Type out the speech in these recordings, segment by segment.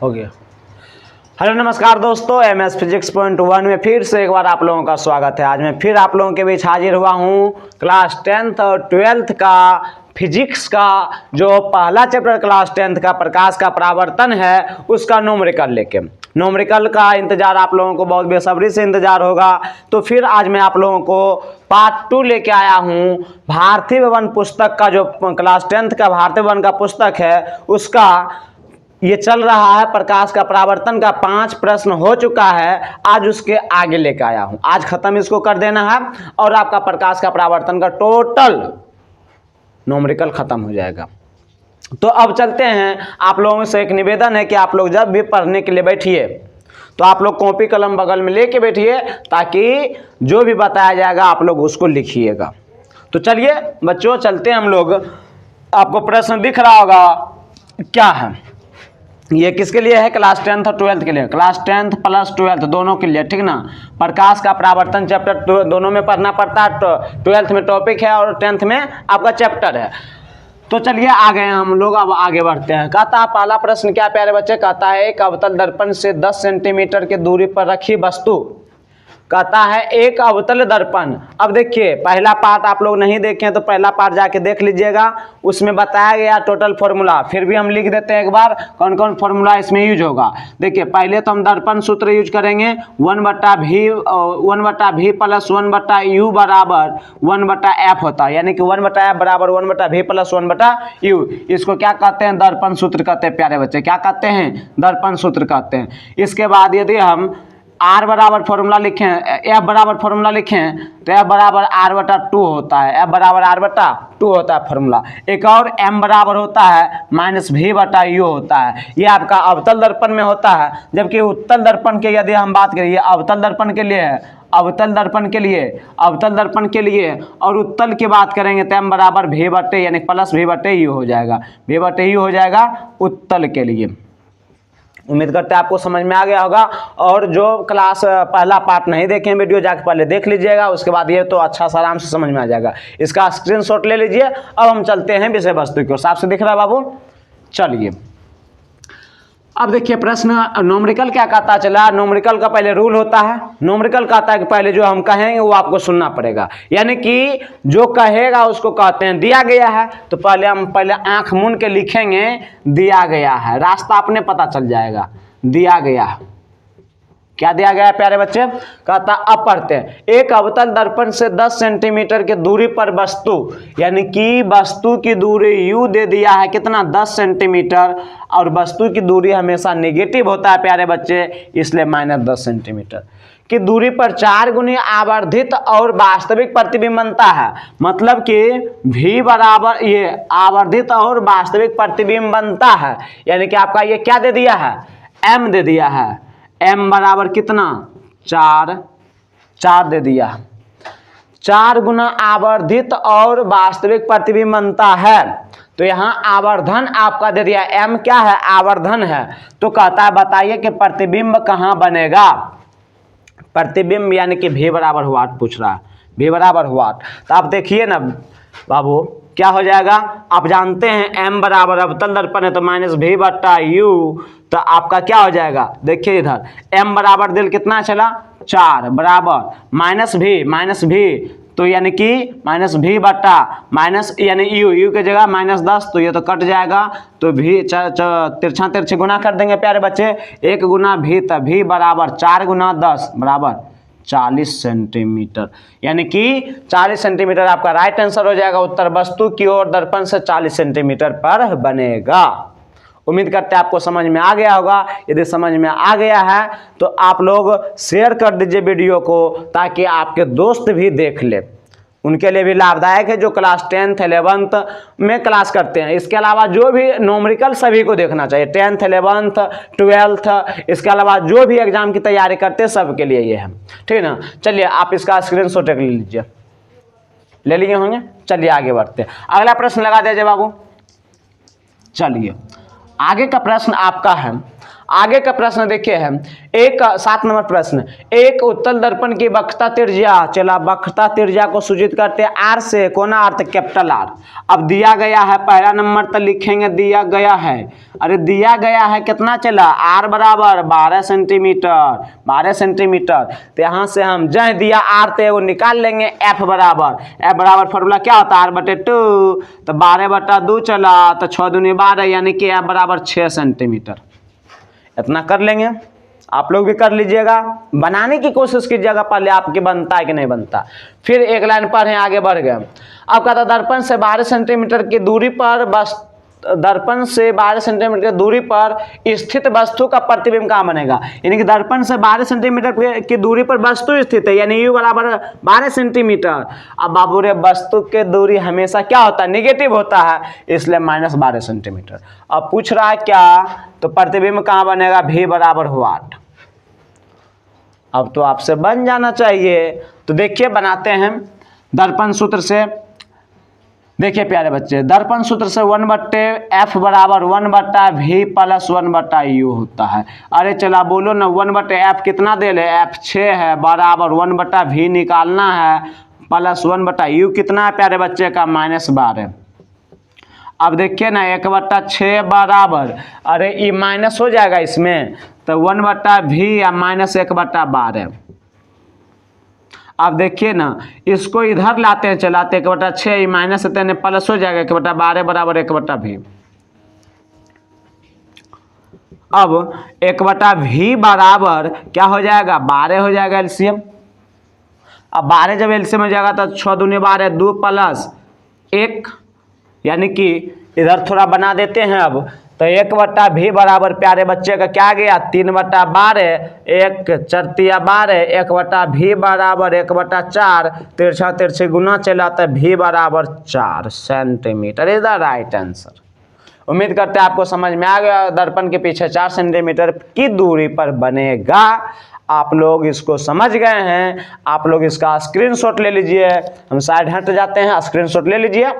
हो गया। हेलो नमस्कार दोस्तों, MS फिजिक्स पॉइंट 1 में फिर से एक बार आप लोगों का स्वागत है। आज मैं फिर आप लोगों के बीच हाजिर हुआ हूँ क्लास 10th और 12th का फिजिक्स का जो पहला चैप्टर क्लास 10th का प्रकाश का परावर्तन है उसका न्यूमेरिकल लेके। न्यूमेरिकल का इंतजार आप लोगों को बहुत बेसब्री से इंतजार होगा, तो फिर आज मैं आप लोगों को पार्ट 2 लेके आया हूँ। भारतीय भवन पुस्तक का जो क्लास 10th का भारतीय भवन का पुस्तक है उसका ये चल रहा है प्रकाश का परावर्तन का 5 प्रश्न हो चुका है। आज उसके आगे लेकर आया हूं, आज खत्म इसको कर देना है और आपका प्रकाश का परावर्तन का टोटल न्यूमेरिकल खत्म हो जाएगा। तो अब चलते हैं। आप लोगों से एक निवेदन है कि आप लोग जब भी पढ़ने के लिए बैठिए तो आप लोग कॉपी कलम बगल में लेके बैठिए, ताकि जो भी बताया जाएगा आप लोग उसको लिखिएगा। तो चलिए बच्चों चलते हैं हम लोग। आपको प्रश्न दिख रहा होगा क्या है, ये किसके लिए है? क्लास 10th और 12th के लिए, क्लास 10th प्लस 12th दोनों के लिए, ठीक ना। प्रकाश का परावर्तन चैप्टर दोनों में पढ़ना पड़ता है। 12th में टॉपिक है और 10th में आपका चैप्टर है। तो चलिए आ गए हम लोग, अब आगे बढ़ते हैं। कहता है पहला प्रश्न क्या प्यारे बच्चे, कहता है एक अवतल दर्पण से 10 सेंटीमीटर की दूरी पर रखी वस्तु। कहता है एक अवतल दर्पण। अब देखिए पहला पार्ट आप लोग नहीं देखें तो पहला पार्ट जाके देख लीजिएगा, उसमें बताया गया टोटल फॉर्मूला। फिर भी हम लिख देते हैं एक बार कौन कौन फॉर्मूला इसमें यूज होगा। देखिए पहले तो हम दर्पण सूत्र यूज करेंगे 1/v प्लस 1/u बराबर 1/f होता है, यानी कि 1/f बराबर 1/v प्लस 1/u। इसको क्या कहते हैं? दर्पण सूत्र कहते हैं प्यारे बच्चे। क्या कहते हैं? दर्पण सूत्र कहते हैं। इसके बाद यदि हम R बराबर फॉर्मूला लिखें, F बराबर फॉर्मूला लिखें तो F बराबर R/2 होता है। F बराबर R/2 होता है फॉर्मूला। एक और M बराबर होता है -v/u होता है। ये आपका अवतल दर्पण में होता है। जबकि उत्तल दर्पण के यदि हम बात करें, अवतल दर्पण के लिए है, अवतल दर्पण के लिए और उत्तल की बात करेंगे तो M बराबर v/, यानी प्लस v/u हो जाएगा। v/u हो जाएगा उत्तल के लिए। उम्मीद करते हैं आपको समझ में आ गया होगा। और जो क्लास पहला पार्ट नहीं देखे वीडियो जाके पहले देख लीजिएगा, उसके बाद ये तो अच्छा सा आराम से समझ में आ जाएगा। इसका स्क्रीनशॉट ले लीजिए। अब हम चलते हैं विषय वस्तु की ओर। साफ से दिख रहा है बाबू? चलिए अब देखिए प्रश्न न्यूमेरिकल क्या कहता चला। न्यूमेरिकल का पहले रूल होता है। न्यूमेरिकल कहता है कि पहले जो हम कहेंगे वो आपको सुनना पड़ेगा, यानी कि जो कहेगा उसको कहते हैं दिया गया है। तो पहले आंख मूंद के लिखेंगे दिया गया है, रास्ता अपने पता चल जाएगा। दिया गया है, क्या दिया गया है प्यारे बच्चे? कहता अब पढ़ते हैं। एक अवतल दर्पण से 10 सेंटीमीटर की दूरी पर वस्तु, यानी कि वस्तु की दूरी u दे दिया है कितना? 10 सेंटीमीटर। और वस्तु की दूरी हमेशा नेगेटिव होता है प्यारे बच्चे, इसलिए -10 सेंटीमीटर की दूरी पर 4 गुनी आवर्धित और वास्तविक प्रतिबिंब बनता है। मतलब कि v बराबर ये आवर्धित और वास्तविक प्रतिबिंब बनता है, यानी कि आपका ये क्या दे दिया है? m दे दिया है। m बराबर कितना? 4 दे दिया। 4 गुना आवर्धित और वास्तविक प्रतिबिंब बनता है। तो यहाँ आवर्धन आपका दे दिया। m क्या है? आवर्धन है। तो कहता है बताइए कि प्रतिबिंब कहाँ बनेगा? प्रतिबिंब यानी कि v बराबर व्हाट पूछ रहा है। v बराबर व्हाट? तो आप देखिए ना बाबू क्या हो जाएगा। आप जानते हैं m बराबर अवतल दर्पण है तो -v/u। तो आपका क्या हो जाएगा? देखिए इधर m बराबर दिल कितना चला? 4 बराबर -v तो यानी कि -v/- यानी u की जगह -10, तो ये तो कट जाएगा। तो v तिरछा तिरछे गुना कर देंगे प्यारे बच्चे। 1 गुना v, तो v बराबर 4 गुना 10 बराबर 40 सेंटीमीटर, यानी कि 40 सेंटीमीटर आपका राइट आंसर हो जाएगा। उत्तर वस्तु की ओर दर्पण से 40 सेंटीमीटर पर बनेगा। उम्मीद करते हैं आपको समझ में आ गया होगा। यदि समझ में आ गया है तो आप लोग शेयर कर दीजिए वीडियो को, ताकि आपके दोस्त भी देख ले, उनके लिए भी लाभदायक है जो क्लास 10th 11th में क्लास करते हैं। इसके अलावा जो भी न्यूमेरिकल सभी को देखना चाहिए, 10th 11th 12th, इसके अलावा जो भी एग्जाम की तैयारी करते हैं सबके लिए ये है, ठीक है ना। चलिए आप इसका स्क्रीनशॉट ले लीजिए, ले लिए होंगे। चलिए आगे बढ़ते हैं। अगला प्रश्न लगा दीजिए बाबू। चलिए आगे का प्रश्न आपका है। आगे का प्रश्न देखिए है, एक 7 नंबर प्रश्न, एक उत्तल दर्पण की वक्रता त्रिज्या, चला वक्रता त्रिज्या को सूचित करते हैं आर से, कोना आर तक कैपिटल आर। अब दिया गया है पहला नंबर तो लिखेंगे दिया गया है, अरे दिया गया है कितना चला आर बराबर 12 सेंटीमीटर, 12 सेंटीमीटर। तो यहाँ से हम जह दिया आर थे वो निकाल लेंगे एफ बराबर फॉर्मूला क्या होता है आर बटे 2, तो 12/2 चला तो 6 दूनी 12 यानी कि एफ बराबर 6 सेंटीमीटर। इतना कर लेंगे, आप लोग भी कर लीजिएगा, बनाने की कोशिश कीजिएगा पहले आपके बनता है कि नहीं बनता। फिर एक लाइन पर है आगे बढ़ गए। अब कहता दर्पण से 12 सेंटीमीटर की दूरी पर बस, दर्पण से 12 सेंटीमीटर की दूरी पर स्थित वस्तु का प्रतिबिंब कहाँ बनेगा, यानी कि दर्पण से 12 सेंटीमीटर की दूरी पर वस्तु स्थित है, यानी u बराबर 12 सेंटीमीटर। अब बाबू रे वस्तु की दूरी हमेशा क्या होता है निगेटिव होता है, इसलिए -12 सेंटीमीटर। अब पूछ रहा है क्या, तो प्रतिबिंब कहाँ बनेगा v बराबर वाट। अब तो आपसे बन जाना चाहिए। तो देखिए बनाते हैं दर्पण सूत्र से। देखिए प्यारे बच्चे, दर्पण सूत्र से 1/f बराबर 1/v प्लस 1/u होता है। अरे चला बोलो ना 1/f कितना दे ले, f 6 है बराबर 1/v निकालना है प्लस 1/u कितना है प्यारे बच्चे का -12। अब देखिए ना 1/6 बराबर, अरे ये माइनस हो जाएगा इसमें, तो 1/v या -1/12। अब देखिए ना इसको इधर लाते हैं, चलाते 1/6 माइनस से तेने प्लस हो जाएगा 1/12 बराबर 1/v। अब 1/v बराबर क्या हो जाएगा 12 हो जाएगा एलसीएम। अब 12 जब एलसीएम हो जाएगा तो 6 दूनी 12 2 प्लस 1, यानी कि इधर थोड़ा बना देते हैं। अब तो 1/v बराबर प्यारे बच्चे का क्या गया 3/12, 1 4 12, 1/v बराबर 1/4, तिरछा तिरछी गुना चला तो v बराबर 4 centimetre is the right answer. उम्मीद करते हैं आपको समझ में आ गया, दर्पण के पीछे 4 सेंटीमीटर की दूरी पर बनेगा। आप लोग इसको समझ गए हैं, आप लोग इसका स्क्रीनशॉट ले लीजिए। हम साइड हट जाते हैं, स्क्रीनशॉट ले लीजिए।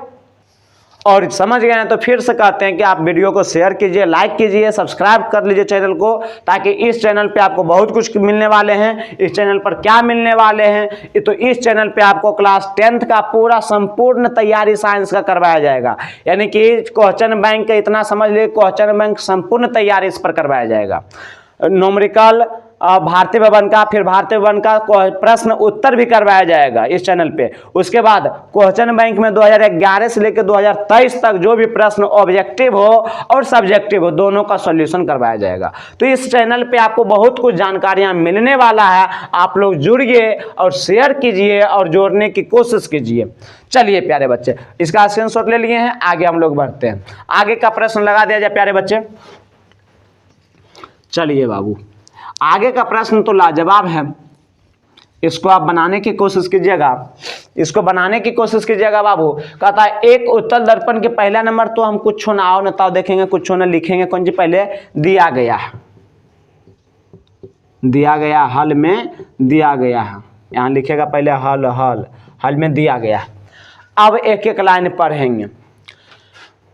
और समझ गए हैं तो फिर से कहते हैं कि आप वीडियो को शेयर कीजिए, लाइक कीजिए, सब्सक्राइब कर लीजिए चैनल को, ताकि इस चैनल पे आपको बहुत कुछ मिलने वाले हैं। इस चैनल पर क्या मिलने वाले हैं, तो इस चैनल पे आपको क्लास 10th का पूरा संपूर्ण तैयारी साइंस का करवाया जाएगा, यानी कि क्वेश्चन बैंक का इतना समझ लीजिए, क्वेश्चन बैंक संपूर्ण तैयारी इस पर करवाया जाएगा। न्यूमेरिकल भारतीय भवन का, फिर भारतीय भवन का प्रश्न उत्तर भी करवाया जाएगा इस चैनल पे। उसके बाद क्वेश्चन बैंक में 2011 से लेकर 2023 तक जो भी प्रश्न ऑब्जेक्टिव हो और सब्जेक्टिव हो दोनों का सॉल्यूशन करवाया जाएगा। तो इस चैनल पे आपको बहुत कुछ जानकारियां मिलने वाला है। आप लोग जुड़िए और शेयर कीजिए और जोड़ने की कोशिश कीजिए। चलिए प्यारे बच्चे, इसका स्क्रीनशॉट ले लिए हैं, आगे हम लोग बढ़ते हैं। आगे का प्रश्न लगा दिया जाए प्यारे बच्चे। चलिए बाबू, आगे का प्रश्न तो लाजवाब है, इसको आप बनाने की कोशिश कीजिएगा, इसको बनाने की कोशिश कीजिएगा बाबू। कहता है एक उत्तल दर्पण के पहला नंबर तो हम कुछ ना आओ न ताओ देखेंगे, कुछ न लिखेंगे, कौन जी पहले दिया गया हल में दिया गया है, यहाँ लिखेगा पहले हल में दिया गया। अब एक एक लाइन पढ़ेंगे।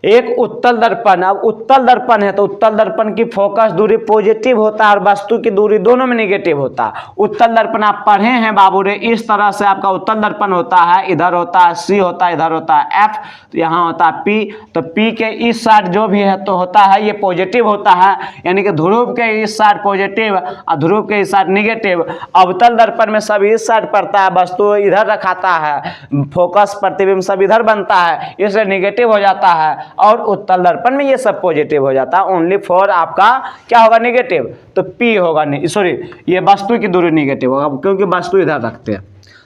एक उत्तल दर्पण, अब उत्तल दर्पण है तो उत्तल दर्पण की फोकस दूरी पॉजिटिव होता है और वस्तु की दूरी दोनों में निगेटिव होता है। उत्तल दर्पण आप पढ़े हैं बाबू रे, इस तरह से आपका उत्तल दर्पण होता है, इधर होता है C होता है, इधर होता है F, तो यहाँ होता है P। तो P के इस साइड जो भी है तो होता है ये पॉजिटिव होता है, यानी कि ध्रुव के इस साइड पॉजिटिव और ध्रुव के इस साइड निगेटिव। अवतल दर्पण में सब इस साइड पड़ता है, वस्तु इधर रखाता है, फोकस प्रतिबिंब सब इधर बनता है, इसलिए निगेटिव हो जाता है। और उत्तल दर्पण में ये सब पॉजिटिव हो जाता है, ओनली फॉर आपका क्या होगा निगेटिव, तो P होगा, सॉरी ये वस्तु की दूरी निगेटिव होगा क्योंकि वस्तु इधर रखते हैं।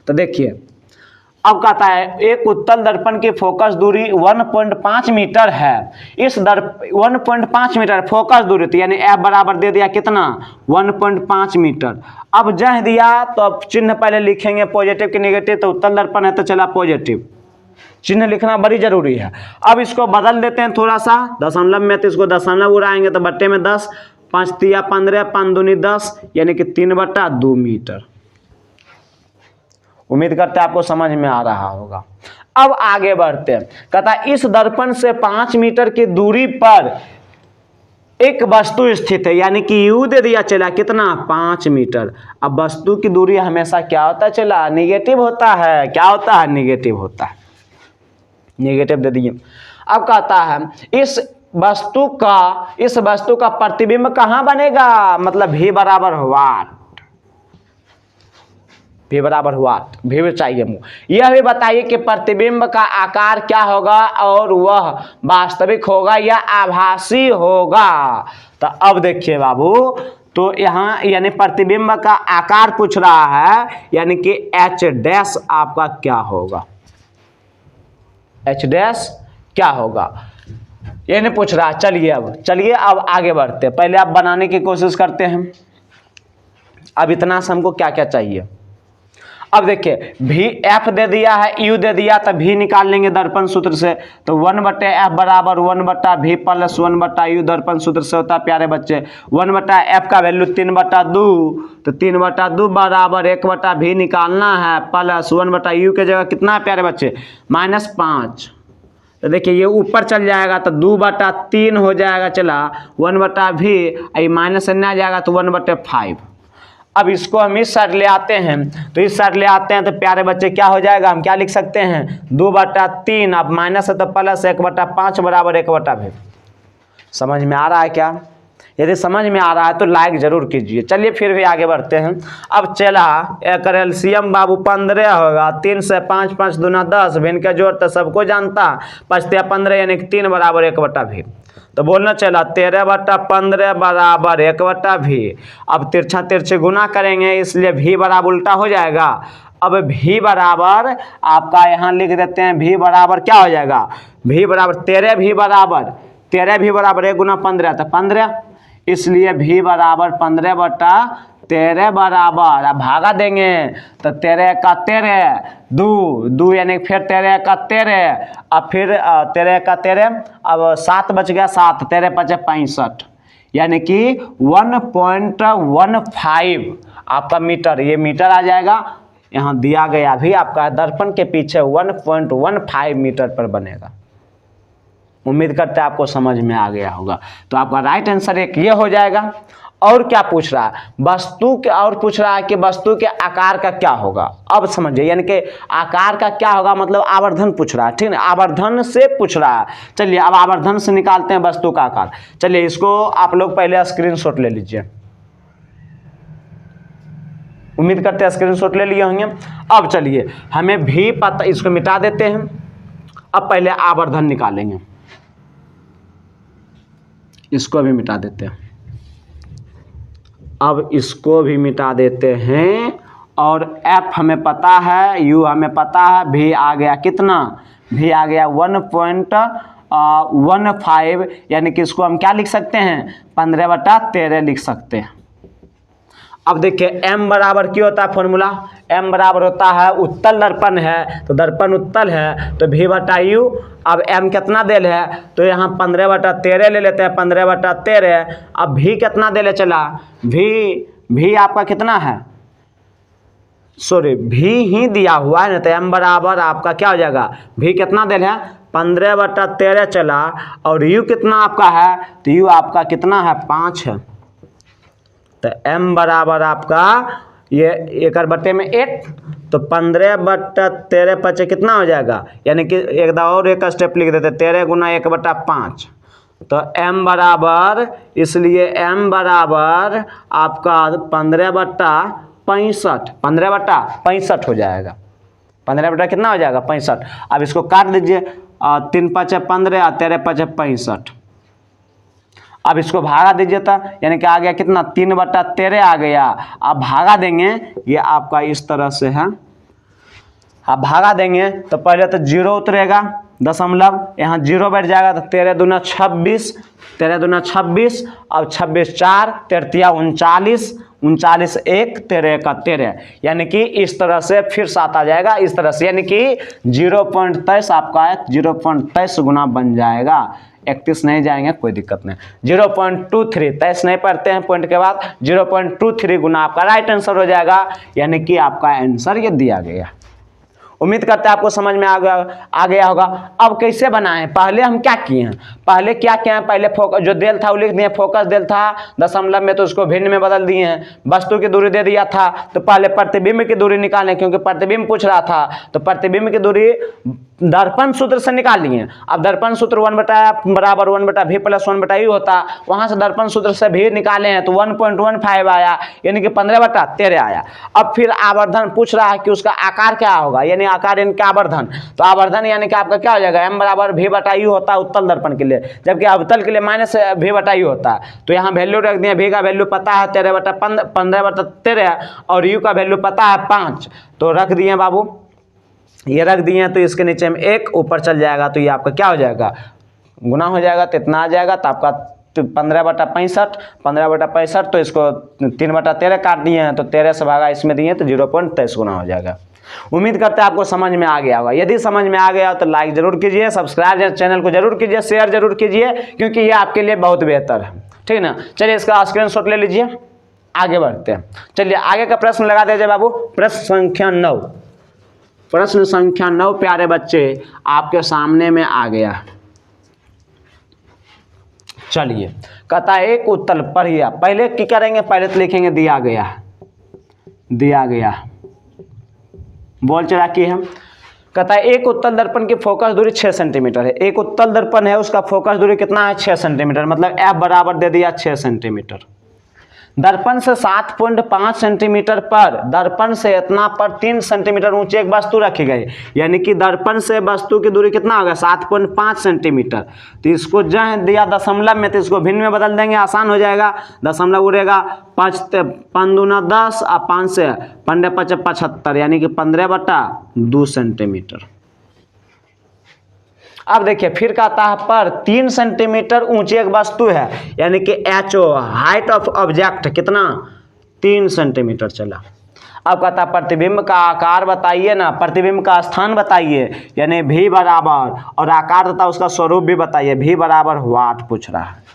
तो देखिए अब कहता है एक उत्तल दर्पण की फोकस दूरी 1.5 मीटर है। इस 1.5 मीटर फोकस दूरी थी, यानी F बराबर दे दिया कितना 1.5 मीटर। अब जह दिया तो अब चिन्ह पहले लिखेंगे पॉजिटिव की निगेटिव, तो उत्तल दर्पण है तो चला पॉजिटिव, चिन्ह लिखना बड़ी जरूरी है। अब इसको बदल देते हैं थोड़ा सा, दशमलव में तो इसको दशमलव उड़ाएंगे तो बट्टे में 10, 5 तिया 15, 5 दूनी 10, यानी कि 3/2 मीटर। उम्मीद करते हैं आपको समझ में आ रहा होगा। अब आगे बढ़ते हैं। कहता है इस दर्पण से 5 मीटर की दूरी पर एक वस्तु स्थित है, यानी कि यू दे दिया चला कितना 5 मीटर। अब वस्तु की दूरी हमेशा क्या होता है चला निगेटिव होता है, क्या होता है निगेटिव होता है, निगेटिव दे दिए। अब कहता है इस वस्तु का प्रतिबिंब कहाँ बनेगा, मतलब भी बराबर वाट, भी बराबर वाट, भी चाहिए मुझे। यह भी बताइए कि प्रतिबिंब का आकार क्या होगा और वह वास्तविक होगा या आभासी होगा। तो अब देखिए बाबू, तो यहाँ यानी प्रतिबिंब का आकार पूछ रहा है, यानी कि एच डैश आपका क्या होगा, एच डैश क्या होगा ये नहीं पूछ रहा। चलिए अब आगे बढ़ते, पहले आप बनाने की कोशिश करते हैं। अब इतना से हमको क्या क्या चाहिए। अब देखिए भी एफ दे दिया है, यू दे दिया, तो भी निकाल लेंगे दर्पण सूत्र से। तो 1/f बराबर 1/v प्लस 1/u दर्पण सूत्र से होता है प्यारे बच्चे। 1/f का वैल्यू 3/2, तो 3/2 बराबर 1/v निकालना है प्लस 1/u के जगह कितना है प्यारे बच्चे -5। तो देखिए ये ऊपर चल जाएगा तो 2/3 हो जाएगा चला 1/v, माइनस आ जाएगा तो 1/5। अब इसको हम इस साइड ले आते हैं, तो इस साइड ले आते हैं तो प्यारे बच्चे क्या हो जाएगा, हम क्या लिख सकते हैं 2/3, अब माइनस है तो प्लस 1/5 बराबर 1/v। समझ में आ रहा है क्या? यदि समझ में आ रहा है तो लाइक जरूर कीजिए। चलिए फिर भी आगे बढ़ते हैं। अब चला एक एलसीएम बाबू 15 होगा, 3 से 5, 5 दूना 10, भिन्न के जोड़ तो सबको जानता, 5 या 15 यानी 3 बराबर 1/v। तो बोलना चला 13/15 बराबर 1/v। अब तिरछा तिरछे गुना करेंगे इसलिए भी बराबर उल्टा हो जाएगा। अब भी बराबर आपका यहाँ लिख देते हैं, भी बराबर क्या हो जाएगा, भी बराबर 13 भी बराबर 1 गुना 15 तो 15, इसलिए भी बराबर 15/13 बराबर, अब भागा देंगे तो 13 का 13 2 यानी फिर 13 का 13, अब फिर 13 का 13, अब 7 बच गया 7, 13 5 65, यानी कि 1.15 आपका मीटर, ये मीटर आ जाएगा। यहाँ दिया गया भी आपका दर्पण के पीछे 1.15 मीटर पर बनेगा। उम्मीद करते हैं आपको समझ में आ गया होगा। तो आपका राइट आंसर एक ये हो जाएगा। और क्या पूछ रहा है, वस्तु के, और पूछ रहा है कि वस्तु के आकार का क्या होगा। अब समझिए, यानी कि आकार का क्या होगा मतलब आवर्धन पूछ रहा है, ठीक है, आवर्धन से पूछ रहा है। चलिए अब आवर्धन से निकालते हैं वस्तु का आकार। चलिए इसको आप लोग पहले स्क्रीनशॉट ले लीजिए, उम्मीद करते हैं स्क्रीनशॉट ले लिए होंगे। अब चलिए हमें भी पता, इसको मिटा देते हैं। अब पहले आवर्धन निकालेंगे, इसको भी मिटा देते हैं। अब इसको भी मिटा देते हैं और f हमें पता है, u हमें पता है, v आ गया कितना, v आ गया 1.15, यानी कि इसको हम क्या लिख सकते हैं 15/13 लिख सकते हैं। अब देखिए m बराबर क्यों होता है फॉर्मूला, m बराबर होता है उत्तल दर्पण है तो दर्पण उत्तल है तो v/u। अब m कितना देल है तो यहाँ 15/13 ले लेते हैं, 15/13। अब v कितना देले चला, v आपका कितना है, सॉरी v ही दिया हुआ है ना, तो m बराबर आपका क्या हो जाएगा, v कितना देल है 15/13 चला, और u कितना आपका है तो u आपका कितना है 5 है। तो m बराबर आपका ये 1/8, तो 15/13 पचे कितना हो जाएगा, यानी कि एक दफा और एक स्टेप लिख देते 13 गुना 1/5। तो m बराबर, इसलिए m बराबर आपका 15/65, 15/65 हो जाएगा, 15 कितना हो जाएगा 65। अब इसको काट दीजिए, 3 5 15, 13 5 65। अब इसको भागा दीजिए तो यानी कि आ गया कितना 3/13 आ गया। अब भागा देंगे, ये आपका इस तरह से है, अब भागा देंगे तो पहले तो 0 उतरेगा, दशमलव यहाँ 0 बैठ जाएगा, तो 13 दूना 26, 13 दूना 26, अब 26 4, 13 39, 39 1, 13 का 13, यानी कि इस तरह से फिर 7 आ जाएगा इस तरह से, यानी कि 0.23 आपका 0.23 गुना बन जाएगा। 31 नहीं जाएंगे कोई दिक्कत नहीं, 0.23, 23 नहीं पढ़ते हैं पॉइंट के बाद, 0.23 गुना आपका राइट आंसर हो जाएगा, यानी कि आपका आंसर ये दिया गया। उम्मीद करते हैं आपको समझ में आ गया होगा। अब कैसे बनाएं, पहले हम क्या किए हैं, पहले क्या किया है, पहले फोकस जो देल था वो लिख दिए, फोकस देल था दशमलव में तो उसको भिन्न में बदल दिए हैं। वस्तु की दूरी दे दिया था तो पहले प्रतिबिंब की दूरी निकालें, क्योंकि प्रतिबिंब पूछ रहा था, तो प्रतिबिंब की दूरी दर्पण सूत्र से निकाल लिए। अब दर्पण सूत्र 1/f बराबर 1/v प्लस 1/u होता, वहां से दर्पण सूत्र से भी निकाले हैं तो 1.15 आया, यानी कि 15/13 आया। अब फिर आवर्धन पूछ रहा है कि उसका आकार क्या होगा, यानी आकार यानी कि आवर्धन, तो आवर्धन यानी कि आपका क्या हो जाएगा, m बराबर v/u होता है उत्तल दर्पण के लिए, जबकि अवतल के लिए -v/u होता है। तो यहाँ वैल्यू रख दिए, v का वैल्यू पता है 15/13 और u का वैल्यू पता है 5, तो रख दिए बाबू, ये रख दिए। तो इसके नीचे में 1 ऊपर चल जाएगा तो ये आपका क्या हो जाएगा, गुना हो जाएगा तो इतना आ जाएगा, तो आपका 15/65 तो इसको 3/13 काट दिए हैं तो 13 से भागा इसमें दिए तो 0.23 गुना हो जाएगा। उम्मीद करते हैं आपको समझ में आ गया होगा। यदि समझ में आ गया हो तो लाइक जरूर कीजिए, सब्सक्राइब चैनल को जरूर कीजिए, शेयर जरूर कीजिए, क्योंकि ये आपके लिए बहुत बेहतर है, ठीक ना। चलिए इसका स्क्रीनशॉट ले लीजिए, आगे बढ़ते हैं। चलिए आगे का प्रश्न लगा दीजिए बाबू, प्रश्न संख्या 9। प्रश्न संख्या 9 प्यारे बच्चे आपके सामने में आ गया। चलिए कहता है एक उत्तल, पढ़िए पहले क्या करेंगे, पहले तो लिखेंगे दिया गया, दिया गया बोल चला कि हम, कहता है एक उत्तल दर्पण की फोकस दूरी 6 सेंटीमीटर है। एक उत्तल दर्पण है, उसका फोकस दूरी कितना है, 6 सेंटीमीटर, मतलब f बराबर दे दिया 6 सेंटीमीटर। दर्पण से 7.5 सेंटीमीटर पर, दर्पण से इतना पर 3 सेंटीमीटर ऊंची एक वस्तु रखी गई, यानी कि दर्पण से वस्तु की दूरी कितना होगा 7.5 सेंटीमीटर। तो इसको जहाँ दिया दशमलव में तो इसको भिन्न में बदल देंगे, आसान हो जाएगा। दशमलव उड़ेगा, 5 दूना 10 और 5 से 15 × 75, यानी कि 15/2 सेंटीमीटर। अब देखिए फिर कहता है पर 3 सेंटीमीटर ऊंची एक वस्तु है, यानी कि HO हाइट ऑफ ऑब्जेक्ट कितना 3 सेंटीमीटर चला। अब कहता है प्रतिबिंब का आकार बताइए ना, प्रतिबिंब का स्थान बताइए, यानी v बराबर, और आकार तथा उसका स्वरूप भी बताइए, v बराबर वाट पूछ रहा है।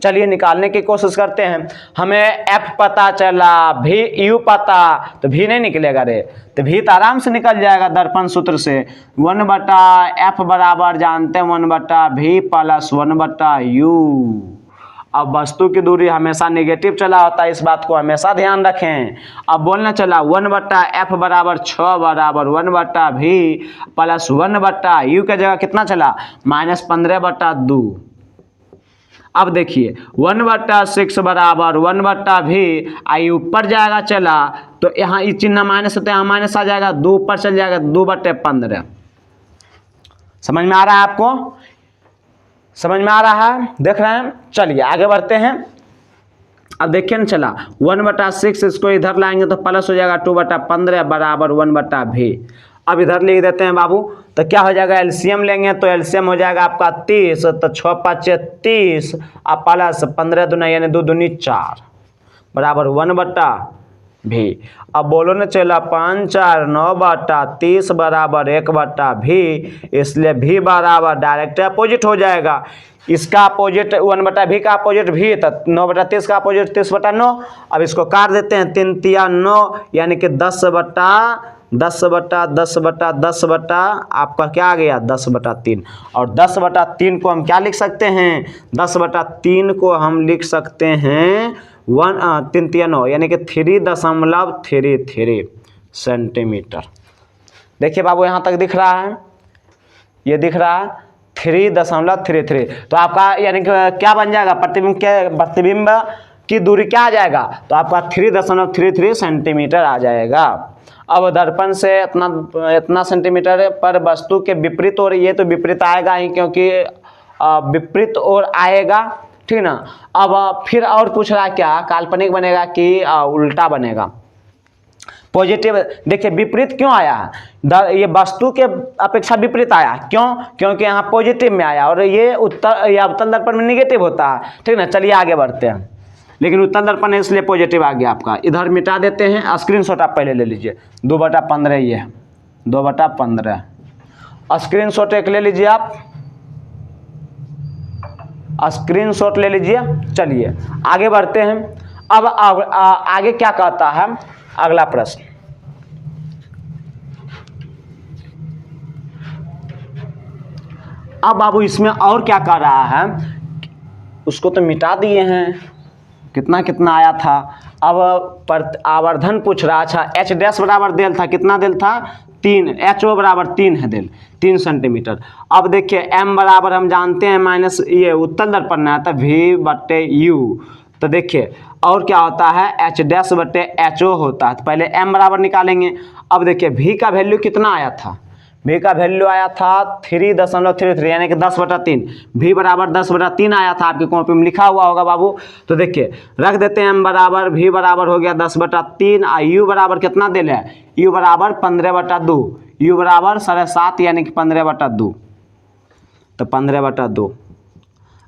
चलिए निकालने की कोशिश करते हैं। हमें f पता चला, v u पता, तो v नहीं निकलेगा रे, तो v तो आराम से निकल जाएगा दर्पण सूत्र से। 1/f बराबर जानते हैं 1/v प्लस 1/u। अब वस्तु की दूरी हमेशा नेगेटिव चला होता है, इस बात को हमेशा ध्यान रखें। अब बोलना चला 1/f बराबर 6 बराबर 1/v प्लस 1/u के जगह कितना चला -15/2। अब देखिए 1/6 बराबर 1/v, आई ऊपर जाएगा चला तो यहाँ ये चिन्ह माइनस होता है, यहाँ माइनस आ जाएगा, 2 ऊपर चल जाएगा 2/15। समझ में आ रहा है आपको, समझ में आ रहा है, देख रहे हैं। चलिए आगे बढ़ते हैं। अब देखिए ना चला 1/6 इसको इधर लाएंगे तो प्लस हो जाएगा 2/15 बराबर 1/v। अब इधर लिख देते हैं बाबू, तो क्या हो जाएगा, एलसीएम लेंगे तो एलसीएम हो जाएगा आपका 30, तो 6 × 5 = 30 और प्लस 15 दूना यानी 2 दूनी 4 बराबर 1/v। अब बोलो ना चला 5 × 4 = 9/30 बराबर 1/v, इसलिए v बराबर डायरेक्ट अपोजिट हो जाएगा। इसका अपोजिट 1/v का अपोजिट v, तो 9/30 का अपोजिट 30/9। अब इसको काट देते हैं, 3 × 3 = 9, यानी कि 10/10/10/10 आपका क्या आ गया 10/3। और 10/3 को हम क्या लिख सकते हैं, 10/3 को हम लिख सकते हैं 3 × 3 = 9, यानी कि 3.33 सेंटीमीटर। देखिए बाबू यहाँ तक दिख रहा है, ये दिख रहा है 3.33। तो आपका यानी कि क्या बन जाएगा, प्रतिबिंब की दूरी क्या आ जाएगा, तो आपका 3.33 सेंटीमीटर आ जाएगा। अब दर्पण से इतना सेंटीमीटर पर वस्तु के विपरीत ओर, ये तो विपरीत आएगा ही क्योंकि विपरीत ओर आएगा, ठीक ना। अब फिर और पूछ रहा है क्या, काल्पनिक बनेगा कि उल्टा बनेगा, पॉजिटिव। देखिए विपरीत क्यों आया है, ये वस्तु के अपेक्षा विपरीत आया, क्यों, क्योंकि यहाँ पॉजिटिव में आया और ये अवतल दर्पण में निगेटिव होता है, ठीक ना। चलिए आगे बढ़ते हैं, लेकिन उत्तल दर्पण है इसलिए पॉजिटिव आ गया आपका। इधर मिटा देते हैं, स्क्रीनशॉट आप पहले ले लीजिए, 2/15 ये है, 2/15 स्क्रीनशॉट एक ले लीजिए, आप स्क्रीनशॉट ले लीजिए। चलिए आगे बढ़ते हैं। अब आगे क्या कहता है अगला प्रश्न, अब बाबू इसमें और क्या कर रहा है, उसको तो मिटा दिए हैं, कितना कितना आया था। अब आवर्धन पूछ रहा। अच्छा एच डैश बराबर देल था, कितना देल था 3, एच ओ बराबर 3 है देल 3 सेंटीमीटर। अब देखिए एम बराबर हम जानते हैं माइनस ये उत्तल दर्पण में आता है वी बटे यू। तो देखिए और क्या होता है एच डैश बटे एच ओ होता है। तो पहले एम बराबर निकालेंगे। अब देखिए वी का वैल्यू कितना आया था, वी का वैल्यू आया था 3.33 यानी कि 10/3। वी बराबर 10/3 आया था, आपकी कॉपी में लिखा हुआ होगा बाबू। तो देखिए रख देते हैं एम बराबर, वी बराबर हो गया 10/3 और यू बराबर कितना दिल है, यू बराबर 15/2, यू बराबर 7.5 यानी कि 15/2। तो 15/2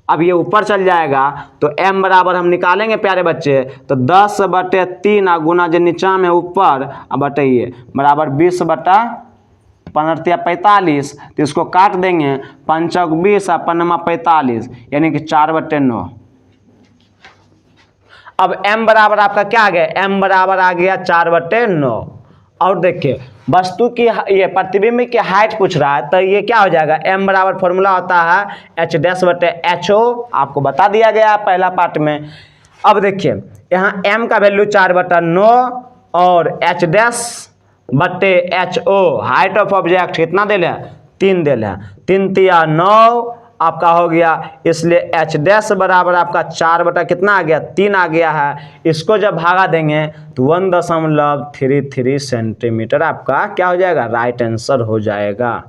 अब ये ऊपर चल जाएगा तो m बराबर हम निकालेंगे प्यारे बच्चे। तो 10/3 गुना जो नीचा में ऊपर बटे ये बराबर 20/45। तो इसको काट देंगे 5 × 20 और 5 × 45 यानी कि 4/9। अब m बराबर आपका क्या आ गया, m बराबर आ गया 4/9। और देखिए वस्तु की ये प्रतिबिंब की हाइट पूछ रहा है, तो ये क्या हो जाएगा, m बराबर फॉर्मूला होता है एच डैश बटे एच ओ, आपको बता दिया गया पहला पार्ट में। अब देखिए यहाँ m का वैल्यू 4/9 और एच डैश बटे H O height of object कितना दिल है 3 दिल है, 3 तिया 9 आपका हो गया। इसलिए एच डैश बराबर आपका 4 कितना आ गया 3 आ गया है। इसको जब भागा देंगे तो 1.33 सेंटीमीटर आपका क्या हो जाएगा, राइट आंसर हो जाएगा।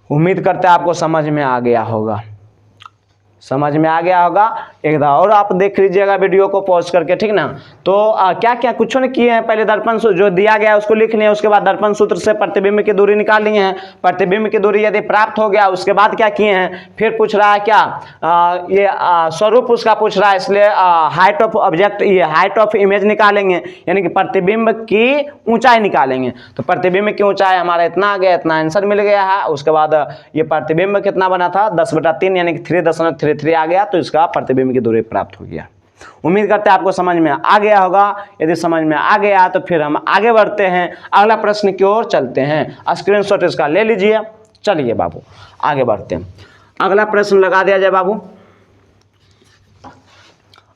उम्मीद करते हैं आपको समझ में आ गया होगा, समझ में आ गया होगा। एक बार और आप देख लीजिएगा वीडियो को पॉज करके, ठीक ना। तो क्या क्या कुछ नहीं किए हैं, पहले दर्पण सूत्र जो दिया गया है उसको लिख लिया, उसके बाद दर्पण सूत्र से प्रतिबिंब की दूरी निकाल लिए हैं। प्रतिबिंब की दूरी यदि प्राप्त हो गया उसके बाद क्या किए हैं, फिर पूछ रहा है क्या ये स्वरूप उसका पूछ रहा है, इसलिए हाइट ऑफ ऑब्जेक्ट ये हाइट ऑफ इमेज निकालेंगे यानी कि प्रतिबिंब की ऊंचाई निकालेंगे। तो प्रतिबिंब की ऊंचाई हमारा इतना आ गया, इतना आंसर मिल गया है। उसके बाद ये प्रतिबिंब कितना बना था 10/3 यानी कि 3.33 आ गया, तो इसका प्रतिबिंब की दूरी प्राप्त हो गया। उम्मीद करते हैं आपको समझ में आ गया होगा। यदि समझ में आ गया तो फिर हम आगे बढ़ते हैं, अगला प्रश्न की ओर चलते हैं। स्क्रीनशॉट इसका ले लीजिए। चलिए बाबू आगे बढ़ते हैं, अगला प्रश्न लगा दिया जाए बाबू।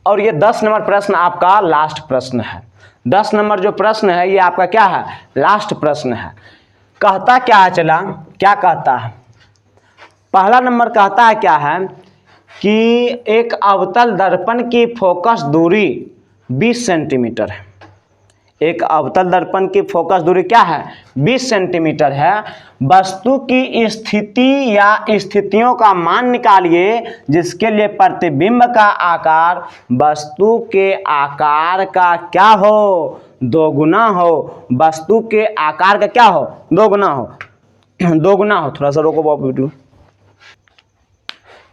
और ये 10 नंबर प्रश्न आपका लास्ट प्रश्न है। 10 नंबर जो प्रश्न है ये आपका क्या है, लास्ट प्रश्न है। कहता क्या है, चला क्या कहता है, पहला नंबर कहता है क्या है कि एक अवतल दर्पण की फोकस दूरी 20 सेंटीमीटर है। एक अवतल दर्पण की फोकस दूरी क्या है 20 सेंटीमीटर है। वस्तु की स्थिति या स्थितियों का मान निकालिए जिसके लिए प्रतिबिंब का आकार वस्तु के आकार का क्या हो, दोगुना हो। वस्तु के आकार का क्या हो, दोगुना हो, दोगुना हो। थोड़ा सा रोको बाबू वीडियो।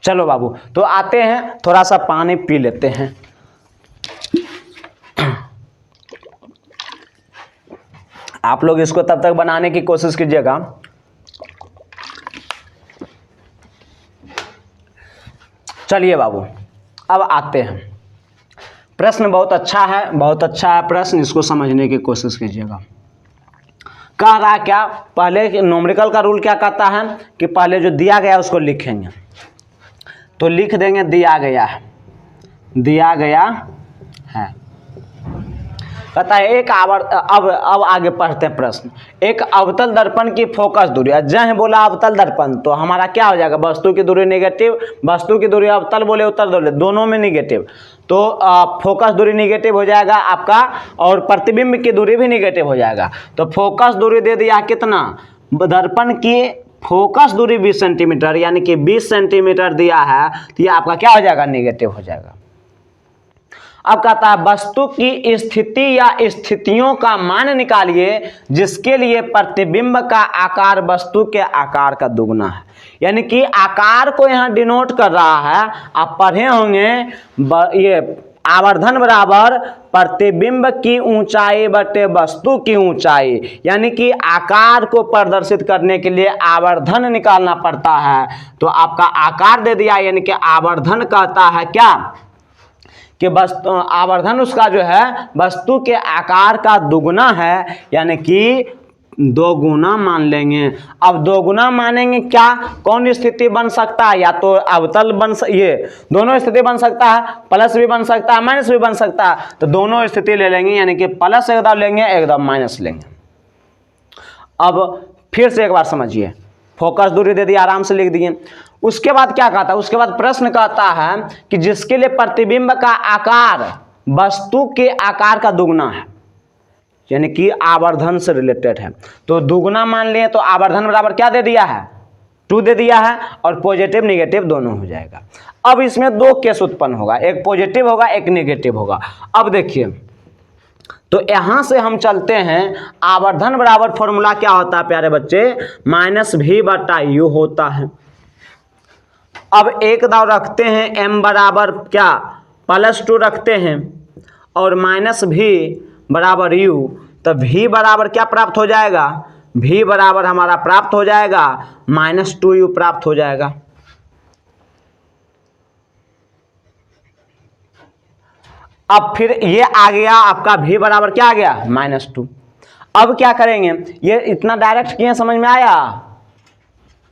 चलो बाबू तो आते हैं, थोड़ा सा पानी पी लेते हैं। आप लोग इसको तब तक बनाने की कोशिश कीजिएगा। चलिए बाबू अब आते हैं, प्रश्न बहुत अच्छा है, बहुत अच्छा है प्रश्न, इसको समझने की कोशिश कीजिएगा। कह रहा है क्या, पहले न्यूमेरिकल का रूल क्या कहता है कि पहले जो दिया गया उसको लिखेंगे। तो लिख देंगे दिया गया है, दिया गया है। कहता है एक अब आगे पढ़ते हैं प्रश्न। एक अवतल दर्पण की फोकस दूरी, जहाँ बोला अवतल दर्पण तो हमारा क्या हो जाएगा, वस्तु की दूरी नेगेटिव, वस्तु की दूरी अवतल बोले उत्तल बोले दोनों में नेगेटिव, तो फोकस दूरी नेगेटिव हो जाएगा आपका, और प्रतिबिंब की दूरी भी नेगेटिव हो जाएगा। तो फोकस दूरी दे दिया कितना, दर्पण की फोकस दूरी 20 सेंटीमीटर यानी कि 20 सेंटीमीटर दिया है, तो ये आपका क्या हो जाएगा, नेगेटिव हो जाएगा। अब कहता है वस्तु की स्थिति या स्थितियों का मान निकालिए जिसके लिए प्रतिबिंब का आकार वस्तु के आकार का दुगना है। यानी कि आकार को यहाँ डिनोट कर रहा है, आप पढ़े होंगे ये आवर्धन बराबर प्रतिबिंब की ऊंचाई बटे वस्तु की ऊंचाई, यानी कि आकार को प्रदर्शित करने के लिए आवर्धन निकालना पड़ता है। तो आपका आकार दे दिया, यानी कि आवर्धन कहता है क्या कि वस्तु आवर्धन उसका जो है वस्तु के आकार का दुगना है, यानी कि दो गुना मान लेंगे। अब दो गुना मानेंगे क्या, कौन स्थिति बन सकता है, या तो अवतल ये दोनों स्थिति बन सकता है, प्लस भी बन सकता है माइनस भी बन सकता है, तो दोनों स्थिति ले लेंगे, यानी कि प्लस एकदम लेंगे एकदम माइनस लेंगे। अब फिर से एक बार समझिए, फोकस दूरी दे दी, आराम से लिख दिए। उसके बाद क्या कहता है, उसके बाद प्रश्न कहता है कि जिसके लिए प्रतिबिंब का आकार वस्तु के आकार का दुगना है, यानी कि आवर्धन से रिलेटेड है, तो दुगना मान लिए तो आवर्धन बराबर क्या दे दिया है, 2 दे दिया है, और पॉजिटिव निगेटिव दोनों हो जाएगा। अब इसमें दो केस उत्पन्न होगा, एक पॉजिटिव होगा एक निगेटिव होगा। अब देखिए, तो यहां से हम चलते हैं, आवर्धन बराबर फॉर्मूला क्या होता है प्यारे बच्चे, -v/u होता है। अब एक दाव रखते हैं, m बराबर क्या +2 रखते हैं, और -v/u, तो v बराबर क्या प्राप्त हो जाएगा, v बराबर हमारा प्राप्त हो जाएगा -2u प्राप्त हो जाएगा। अब फिर ये आ गया आपका v बराबर क्या आ गया -2। अब क्या करेंगे, ये इतना डायरेक्ट किए, समझ में आया।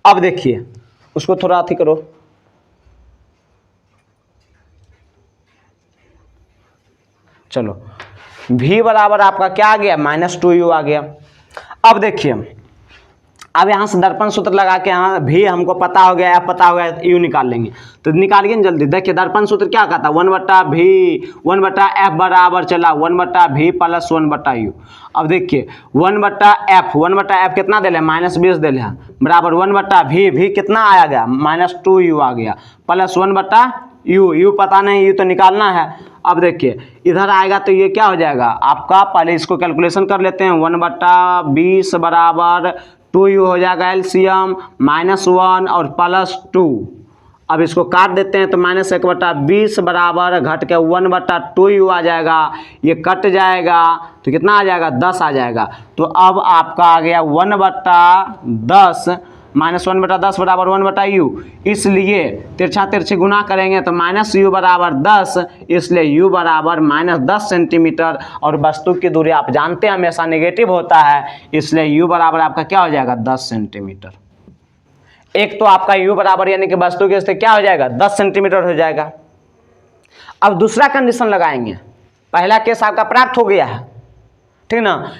अब देखिए उसको थोड़ा अथी करो, चलो v बराबर आपका क्या आ गया -2u आ गया। अब देखिए, अब यहाँ से दर्पण सूत्र लगा के, यहाँ भी हमको पता हो गया, पता हो गया, यू निकाल लेंगे, तो निकालिए जल्दी। देखिए दर्पण सूत्र क्या कहता है, 1/f बराबर चला 1/v + 1/u। अब देखिए 1/f कितना दे -20 दे बराबर 1/v कितना आया गया -2u आ गया, प्लस 1/u पता नहीं, यू तो निकालना है। अब देखिए इधर आएगा तो ये क्या हो जाएगा आपका, पहले इसको कैलकुलेशन कर लेते हैं, 1/20 बराबर 2u हो जाएगा एलसीएम, -1 और +2। अब इसको काट देते हैं तो -1/20 बराबर घट के 1/2u आ जाएगा, ये कट जाएगा तो कितना आ जाएगा 10 आ जाएगा। तो अब आपका आ गया 1/10 -1/10 बराबर 1/u, इसलिए तिरछा तिरछी गुना करेंगे तो -u बराबर 10, इसलिए u बराबर -10 सेंटीमीटर, और वस्तु की दूरी आप जानते हैं हमेशा नेगेटिव होता है, इसलिए u बराबर आपका क्या हो जाएगा 10 सेंटीमीटर। एक तो आपका u बराबर यानी कि वस्तु की स्थिति क्या हो जाएगा 10 सेंटीमीटर हो जाएगा। अब दूसरा कंडीशन लगाएंगे, पहला केस आपका प्राप्त हो गया है, ठीक ना।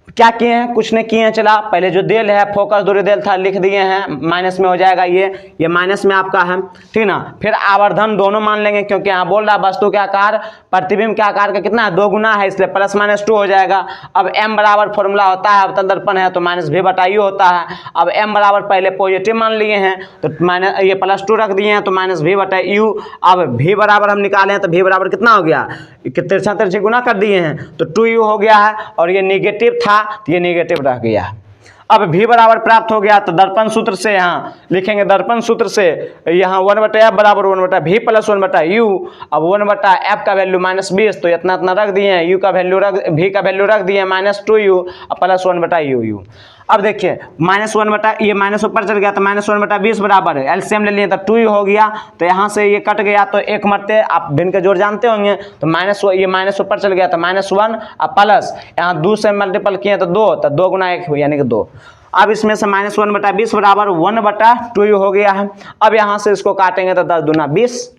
क्या किए हैं, कुछ नहीं किए हैं, चला पहले जो देल है फोकस दूरी देल था लिख दिए हैं, माइनस में हो जाएगा, ये माइनस में आपका है, ठीक ना। फिर आवर्धन दोनों मान लेंगे, क्योंकि यहाँ बोल रहा है वस्तु के आकार प्रतिबिंब के आकार का कितना है 2 गुना है, इसलिए +-2 हो जाएगा। अब m बराबर फॉर्मूला होता है, अवतल दर्पण है तो -v/u होता है। अब m बराबर पहले पॉजिटिव मान लिए हैं तो ये +2 रख दिए हैं तो -v/u। अब v बराबर हम निकाले हैं तो v बराबर कितना हो गया, तिरछा तिरछी गुना कर दिए हैं तो 2u हो गया है, और ये निगेटिव था तो ये नेगेटिव रह गया। अब v बराबर प्राप्त हो गया तो दर्पण सूत्र से यहाँ लिखेंगे, दर्पण सूत्र से यहाँ 1/f बराबर 1/v + 1/u। अब 1/f का वैल्यू -20, तो इतना इतना रख दिए हैं, v का वैल्यू रख दिए -2u प्लस 1/u। अब देखिए ये माइनस ऊपर चल गया तो -1/20 बराबर है, एलसीएम ले लिए तो 2u हो गया, तो यहाँ से ये कट गया तो एक मरते, आप भिन्न के जोड़ जानते होंगे, तो ये माइनस ऊपर चल गया तो -1 और प्लस यहाँ 2 से मल्टीपल किए तो 2, तो 2 गुना 1 यानी कि 2। अब इसमें से -1/20 बराबर 1/2u हो गया है। अब यहाँ से इसको काटेंगे तो 10 दूना 20,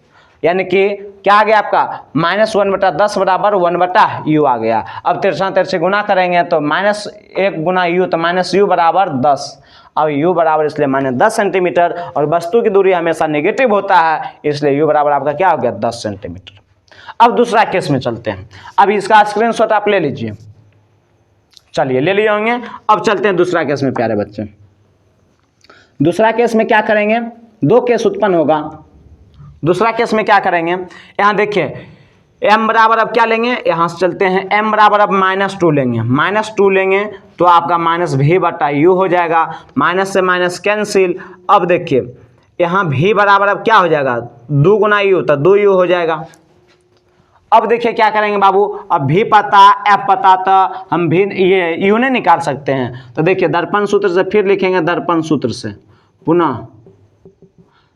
यानी कि क्या आ गया आपका -1/10 बराबर 1/u आ गया। अब तिरछा तिरछी गुना करेंगे तो -1 गुना u, तो -u बराबर 10। अब u बराबर इसलिए -10 सेंटीमीटर, और वस्तु की दूरी हमेशा नेगेटिव होता है, इसलिए u बराबर आपका क्या हो गया 10 सेंटीमीटर। अब दूसरा केस में चलते हैं, अब इसका स्क्रीनशॉट आप ले लीजिए, चलिए ले लिए होंगे। अब चलते हैं दूसरा केस में प्यारे बच्चे। दूसरा केस में क्या करेंगे, 2 केस उत्पन्न होगा। दूसरा केस में क्या करेंगे, यहाँ देखिए m बराबर अब क्या लेंगे, यहाँ से चलते हैं, m बराबर अब -2 लेंगे, -2 लेंगे तो आपका -v/u हो जाएगा, माइनस से माइनस कैंसिल। अब देखिए यहाँ v बराबर अब क्या हो जाएगा 2 गुना u, तो 2u हो जाएगा। अब देखिए क्या करेंगे बाबू, अब v पता f पता, तो हम भी ये u ने निकाल सकते हैं। तो देखिए दर्पण सूत्र से फिर लिखेंगे, दर्पण सूत्र से पुनः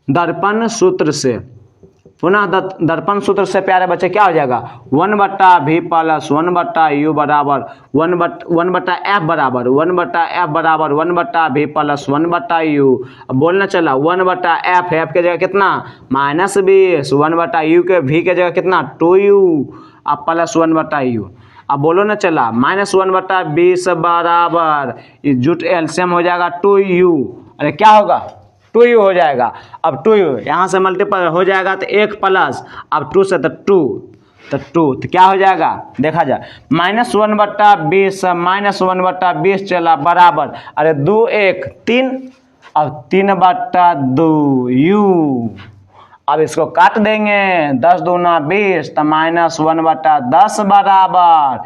दर्पण सूत्र से पुनः दर्पण सूत्र से प्यारे बच्चे क्या हो जाएगा 1/v प्लस 1/u बराबर 1/f बराबर 1/f बराबर 1/v प्लस 1/u। अब बोलना चला 1/f, f के जगह कितना -20, 1/u के v के जगह कितना 2u, अब प्लस 1/u। अब बोलो ना चला -1/20 बराबर जुट एलसीएम हो जाएगा 2u, अरे क्या होगा 2u हो जाएगा। अब 2u यहाँ से मल्टीपल हो जाएगा तो 1 प्लस, अब 2 से तो 2 तो क्या हो जाएगा देखा जाए -1/20 -1/20 चला बराबर, अरे 2 1 3, अब 3/2u। अब इसको काट देंगे 10 दूना 20 तो -1/10 बराबर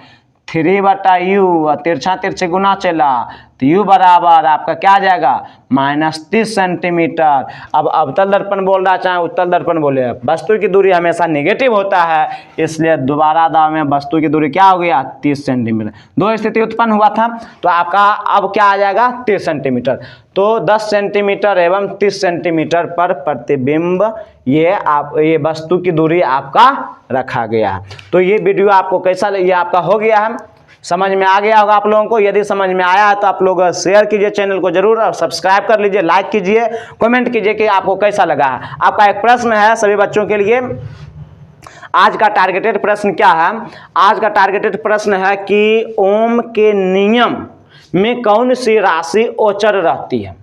3/u, तिरछा तिरछे गुना चला तो u बराबर आपका क्या आ जाएगा -30 सेंटीमीटर। अब अवतल दर्पण बोल रहा चाहे उत्तल दर्पण बोले, वस्तु की दूरी हमेशा नेगेटिव होता है, इसलिए दोबारा दाव में वस्तु की दूरी क्या हो गया 30 सेंटीमीटर। दो स्थिति उत्पन्न हुआ था तो आपका अब क्या आ जाएगा 30 सेंटीमीटर। तो 10 सेंटीमीटर एवं 30 सेंटीमीटर पर प्रतिबिंब ये वस्तु की दूरी आपका रखा गया है। तो ये वीडियो आपको कैसा ये आपका हो गया है, समझ में आ गया होगा आप लोगों को। यदि समझ में आया है तो आप लोग शेयर कीजिए चैनल को जरूर, और सब्सक्राइब कर लीजिए, लाइक कीजिए, कमेंट कीजिए कि आपको कैसा लगा है। आपका एक प्रश्न है सभी बच्चों के लिए, आज का टारगेटेड प्रश्न क्या है, आज का टारगेटेड प्रश्न है कि ओम के नियम में कौन सी राशि अचर रहती है।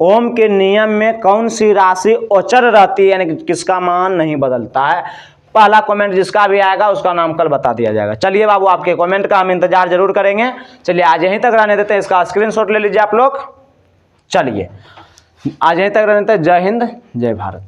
ओम के नियम में कौन सी राशि अचर रहती है, यानी कि किसका मान नहीं बदलता है। पहला कमेंट जिसका भी आएगा उसका नाम कल बता दिया जाएगा। चलिए बाबू आपके कमेंट का हम इंतजार जरूर करेंगे। चलिए आज यहीं तक रहने देते हैं, इसका स्क्रीनशॉट ले लीजिए आप लोग। चलिए आज यहीं तक रहने देते हैं। जय हिंद जय भारत।